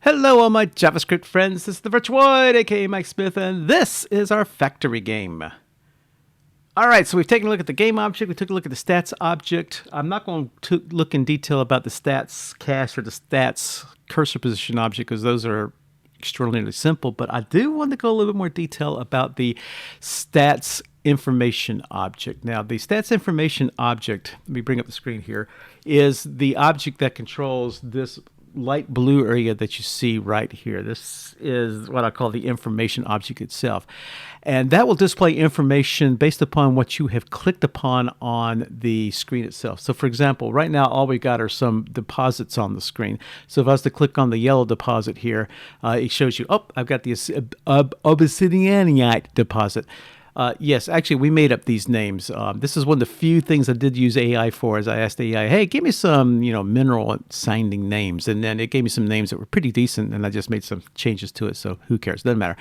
Hello, all my JavaScript friends. This is TheVirtuoid, aka Mike Smith, and this is our factory game. All right, so we've taken a look at the game object. We took a look at the stats object. I'm not going to look in detail about the stats cache or the stats cursor position object because those are extraordinarily simple, but I do want to go a little bit more detail about the stats information object. Now, the stats information object, let me bring up the screen here, is the object that controls this light blue area that you see right here. This is what I call the information object itself. And that will display information based upon what you have clicked upon on the screen itself. So for example, right now all we got are some deposits on the screen. So if I was to click on the yellow deposit here, it shows you, oh, I've got the obsidianite deposit. Yes, actually, we made up these names. This is one of the few things I did use AI for. Is I asked AI, "Hey, give me some, mineral-sounding names," and then it gave me some names that were pretty decent, and I just made some changes to it. So who cares? Doesn't matter.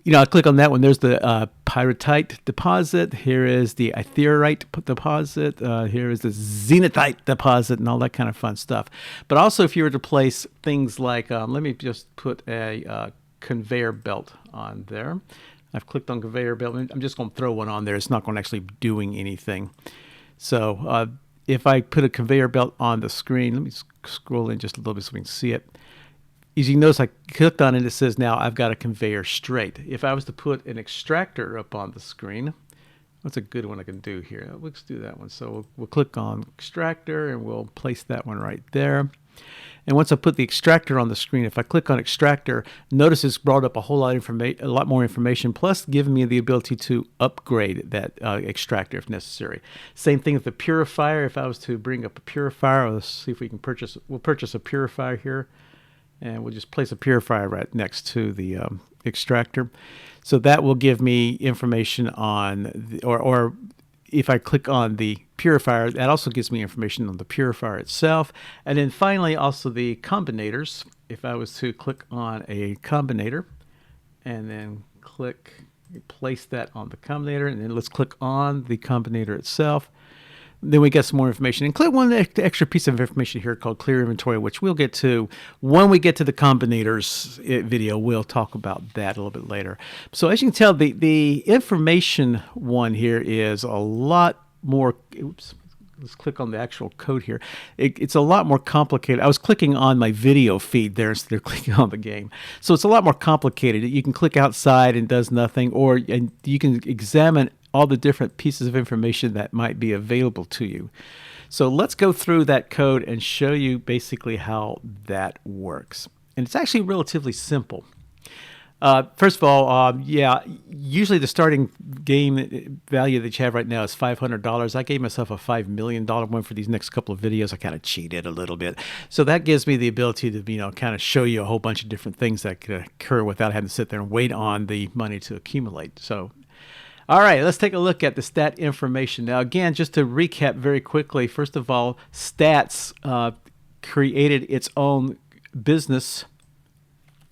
I click on that one. There's the pyrite deposit. Here is the ethereite deposit. Here is the zenithite deposit, and all that kind of fun stuff. But also, if you were to place things like, let me just put a conveyor belt on there. I've clicked on conveyor belt. I'm just going to throw one on there. It's not going to actually be doing anything. So if I put a conveyor belt on the screen, let me scroll in just a little bit so we can see it. As you notice, I clicked on it. It says now I've got a conveyor straight. If I was to put an extractor up on the screen, what's a good one I can do here? Let's do that one. So we'll click on extractor and we'll place that one right there. And once I put the extractor on the screen, if I click on extractor, notice it's brought up a whole lot of information, a lot more information, plus giving me the ability to upgrade that extractor if necessary. Same thing with the purifier. If I was to bring up a purifier, let's see if we can we'll purchase a purifier here, and we'll just place a purifier right next to the extractor. So that will give me information on, or if I click on the purifier, that also gives me information on the purifier itself. And then finally, also the combinators. If I was to click on a combinator and then place that on the combinator, and then let's click on the combinator itself. Then we get some more information. Include one extra piece of information here called clear inventory, which we'll get to when we get to the combinators video. We'll talk about that a little bit later. So as you can tell, the information one here is a lot more. Oops. Let's click on the actual code here. It's a lot more complicated. I was clicking on my video feed there instead of clicking on the game. So it's a lot more complicated. You can click outside and it does nothing, and you can examine all the different pieces of information that might be available to you. So let's go through that code and show you basically how that works. And it's actually relatively simple. First of all, usually the starting game value that you have right now is $500. I gave myself a $5 million one for these next couple of videos. I kind of cheated a little bit. So that gives me the ability to, kind of show you a whole bunch of different things that could occur without having to sit there and wait on the money to accumulate. So, all right, let's take a look at the stat information. Now, again, just to recap very quickly, first of all, Stats created its own business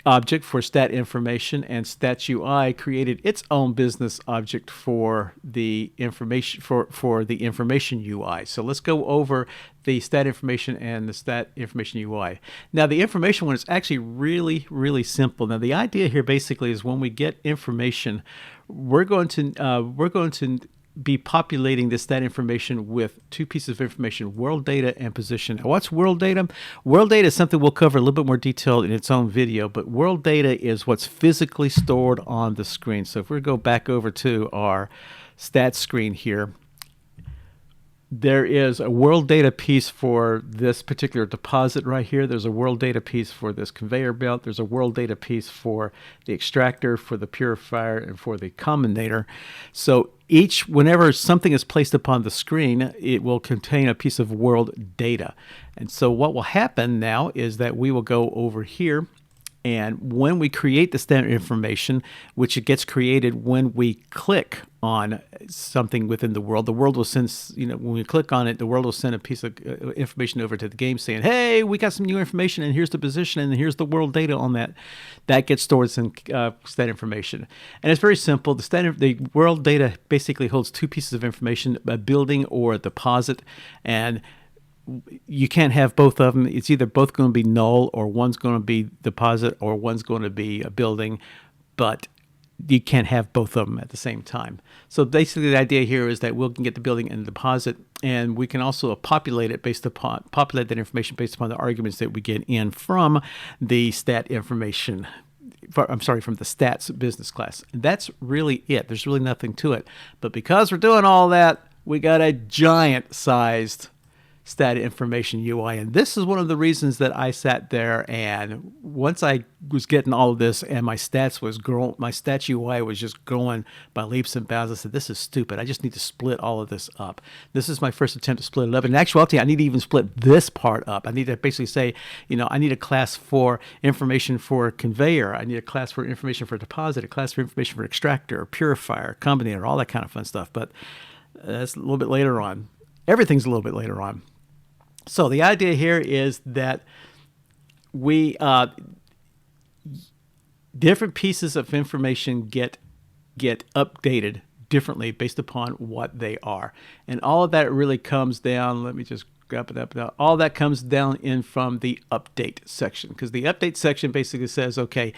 object for stat information, and StatsUI created its own business object for the information for the information UI. So let's go over the stat information and the stat information UI. Now the information one is actually really, really simple. Now the idea here basically is when we get information, we're going to be populating this stat information with two pieces of information, world data and position. Now, what's world data? World data is something we'll cover a little bit more detail in its own video, but world data is what's physically stored on the screen. So if we go back over to our stats screen here, there is a world data piece for this particular deposit right here. There's a world data piece for this conveyor belt. There's a world data piece for the extractor, for the purifier, and for the combinator. So whenever something is placed upon the screen, it will contain a piece of world data. And so what will happen now is that we will go over here, and when we create the stat information, which it gets created when we click on something within the world will send, when we click on it, the world will send a piece of information over to the game saying, hey, we got some new information, and here's the position, and here's the world data on that. That gets stored in stat information. And it's very simple. The world data basically holds two pieces of information, a building or a deposit, and you can't have both of them. It's either both going to be null, or one's going to be deposit, or one's going to be a building, but you can't have both of them at the same time. So basically the idea here is that we can get the building and the deposit, and we can also populate that information based upon the arguments that we get in from the StatsInformation. From the stats business class. And that's really it. There's really nothing to it. But because we're doing all that, we got a giant sized StatsInformation UI. And this is one of the reasons that I sat there, and once I was getting all of this and my stats UI was just growing by leaps and bounds, I said, this is stupid. I just need to split all of this up. This is my first attempt to split it up. In actuality, I need to even split this part up. I need to basically say, I need a class for information for conveyor. I need a class for information for deposit, a class for information for extractor, purifier, combinator, all that kind of fun stuff. But that's a little bit later on. Everything's a little bit later on. So the idea here is that we different pieces of information get updated differently based upon what they are, and all of that really comes down. Let me just grab it up now. All that comes down in from the update section, because the update section basically says, okay,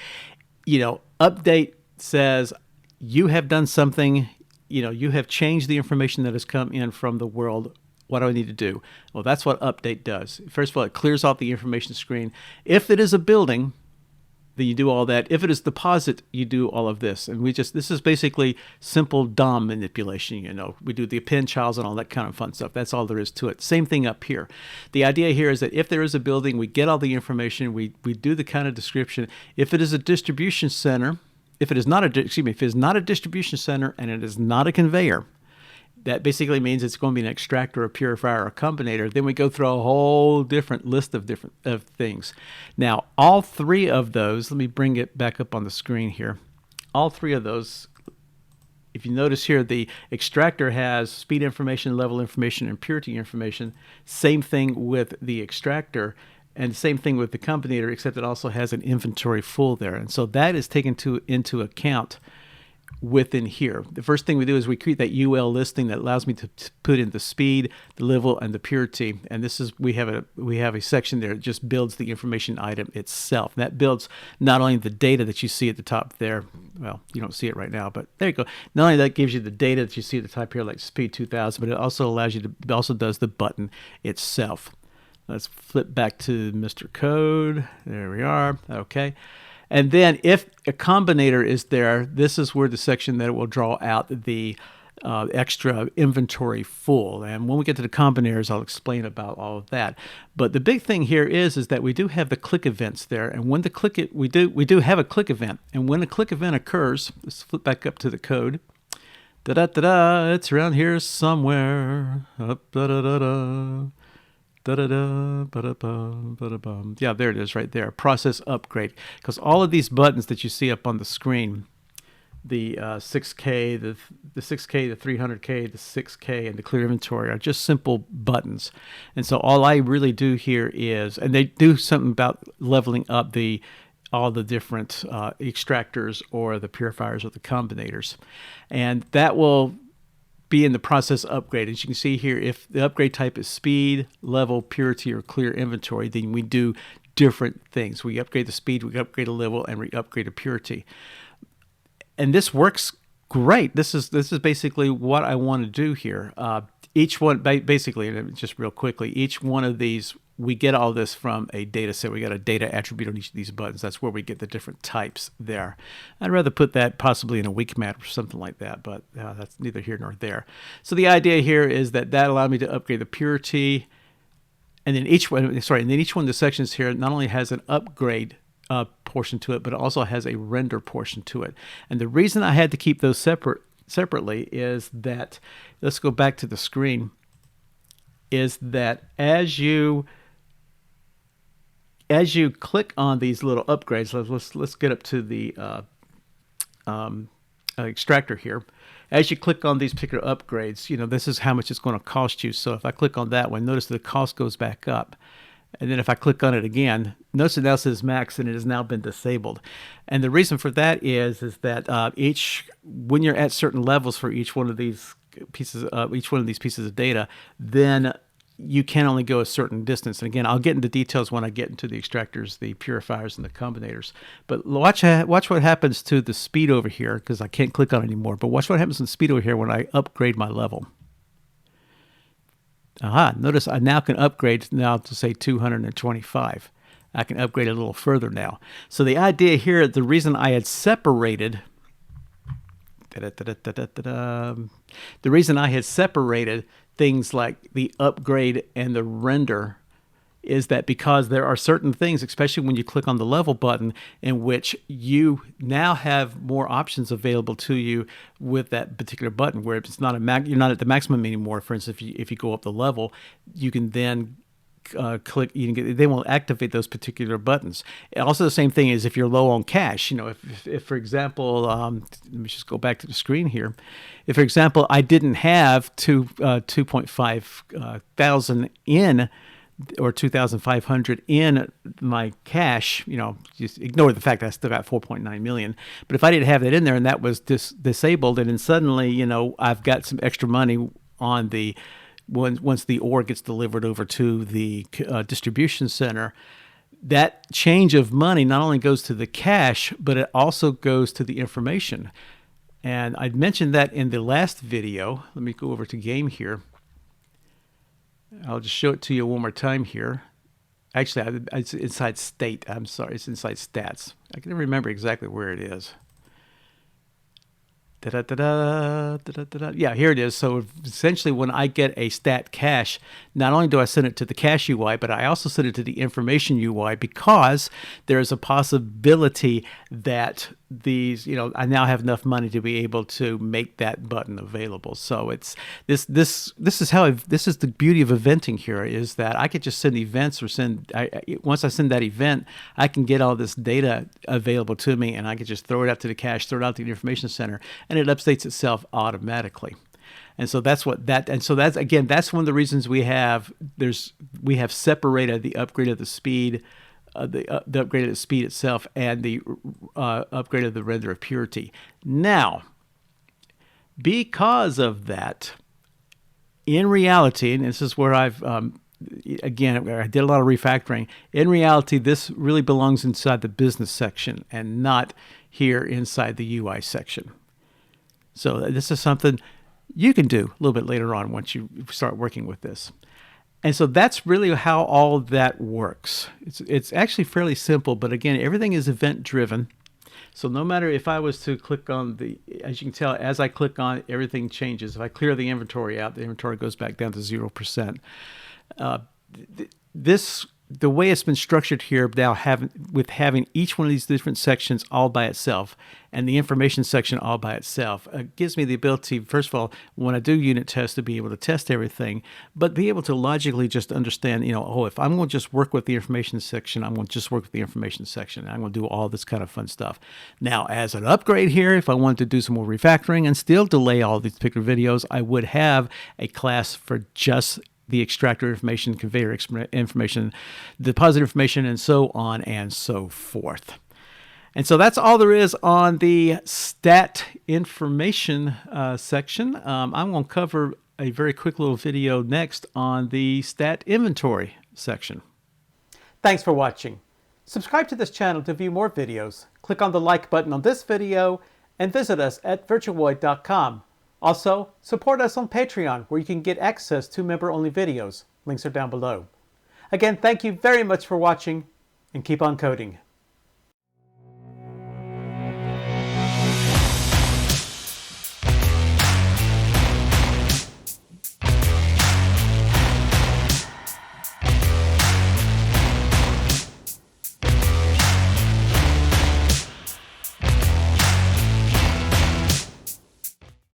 update says you have done something. You have changed the information that has come in from the world. What do I need to do? Well, that's what update does. First of all, it clears off the information screen. If it is a building, then you do all that. If it is deposit, you do all of this. And this is basically simple DOM manipulation. We do the append childs and all that kind of fun stuff. That's all there is to it. Same thing up here. The idea here is that if there is a building, we get all the information. We do the kind of description. If it is a distribution center, if it is not a distribution center and it is not a conveyor, that basically means it's going to be an extractor, a purifier, or a combinator. Then we go through a whole different list of things. Now, all three of those, let me bring it back up on the screen here. All three of those, if you notice here, the extractor has speed information, level information, and purity information. Same thing with the extractor, and same thing with the combinator, except it also has an inventory full there. And so that is taken into account within here. The first thing we do is we create that UL listing that allows me to put in the speed, the level, and the purity. And this is we have a section there that just builds the information item itself. That builds not only the data that you see at the top there. Well, you don't see it right now, but there you go. Not only that gives you the data that you see at the top here, like speed 2000, but it also allows you to. It also does the button itself. Let's flip back to Mr. Code. There we are. Okay. And then if a combinator is there, this is where the section that it will draw out the extra inventory full. And when we get to the combinators, I'll explain about all of that. But the big thing here is that we do have the click events there. And when we do have a click event. And when a click event occurs, let's flip back up to the code. Da-da-da-da, it's around here somewhere. Da-da-da-da. Yeah, there it is right there. Process upgrade. Because all of these buttons that you see up on the screen, the 6K, the 6K, the 300K, the 6K, and the clear inventory are just simple buttons. And so all I really do here is, and they do something about leveling up all the different extractors or the purifiers or the combinators. And that will be in the process upgrade. As you can see here, if the upgrade type is speed, level, purity, or clear inventory, then we do different things. We upgrade the speed, we upgrade the level, and we upgrade the purity. And this works great. This is basically what I want to do here. Each one, basically, just real quickly, each one of these, we get all this from a data set. We got a data attribute on each of these buttons. That's where we get the different types there. I'd rather put that possibly in a weak map or something like that, but that's neither here nor there. So the idea here is that allowed me to upgrade the purity, and then each one of the sections here not only has an upgrade portion to it, but it also has a render portion to it. And the reason I had to keep those separately is that, let's go back to the screen, is that as you click on these little upgrades, let's get up to the extractor here. As you click on these particular upgrades, this is how much it's going to cost you. So if I click on that one, notice the cost goes back up. And then if I click on it again, notice it now says max and it has now been disabled. And the reason for that is that when you're at certain levels for each one of these pieces of data, then you can only go a certain distance. And again, I'll get into details when I get into the extractors, the purifiers, and the combinators. But watch what happens to the speed over here, because I can't click on it anymore. But watch what happens to the speed over here when I upgrade my level. Aha, notice I now can upgrade now to say 225. I can upgrade a little further now. So the idea here, the reason I had separated the reason I had separated things like the upgrade and the render is that because there are certain things, especially when you click on the level button, in which you now have more options available to you with that particular button, where it's not you're not at the maximum anymore. For instance, if you go up the level, you can then click, they will activate those particular buttons. Also, the same thing is if you're low on cash. If for example, let me just go back to the screen here. If, for example, I didn't have 2.5 thousand in, or 2,500 in my cash, just ignore the fact that I still got 4.9 million. But if I didn't have that in there and that was disabled, and then suddenly, I've got some extra money on the once the ore gets delivered over to the distribution center, that change of money not only goes to the cash, but it also goes to the information. And I mentioned that in the last video. Let me go over to game here. I'll just show it to you one more time here. Actually, it's inside state. I'm sorry, it's inside stats. I can remember exactly where it is. Yeah, here it is. So essentially, when I get a stat cache, not only do I send it to the cache UI, but I also send it to the information UI, because there is a possibility that these, I now have enough money to be able to make that button available. So it's this is the beauty of eventing here, is that I could just send events, or once I send that event, I can get all this data available to me, and I can just throw it out to the cache, throw it out to the information center, and it updates itself automatically. And so that's one of the reasons we have separated the upgrade of the speed, the upgrade of the speed itself, and the upgrade of the render of purity. Now, because of that, in reality, and this is where I did a lot of refactoring. In reality, this really belongs inside the business section and not here inside the UI section. So this is something you can do a little bit later on once you start working with this. And so that's really how all of that works. It's actually fairly simple, but again, everything is event driven. So no matter if I was to click on as you can tell, as I click on it, everything changes. If I clear the inventory out, the inventory goes back down to 0%. The way it's been structured here now, having each one of these different sections all by itself, and the information section all by itself, gives me the ability, first of all, when I do unit tests, to be able to test everything, but be able to logically just understand, if I'm going to just work with the information section, I'm going to just work with the information section. I'm going to do all this kind of fun stuff. Now, as an upgrade here, if I wanted to do some more refactoring and still delay all these particular videos, I would have a class for just the extractor information, conveyor information, deposit information, and so on and so forth. And so that's all there is on the stat information section. I'm going to cover a very quick little video next on the stat inventory section. Thanks for watching. Subscribe to this channel to view more videos. Click on the like button on this video and visit us at virtuoid.com. Also, support us on Patreon, where you can get access to member-only videos. Links are down below. Again, thank you very much for watching, and keep on coding.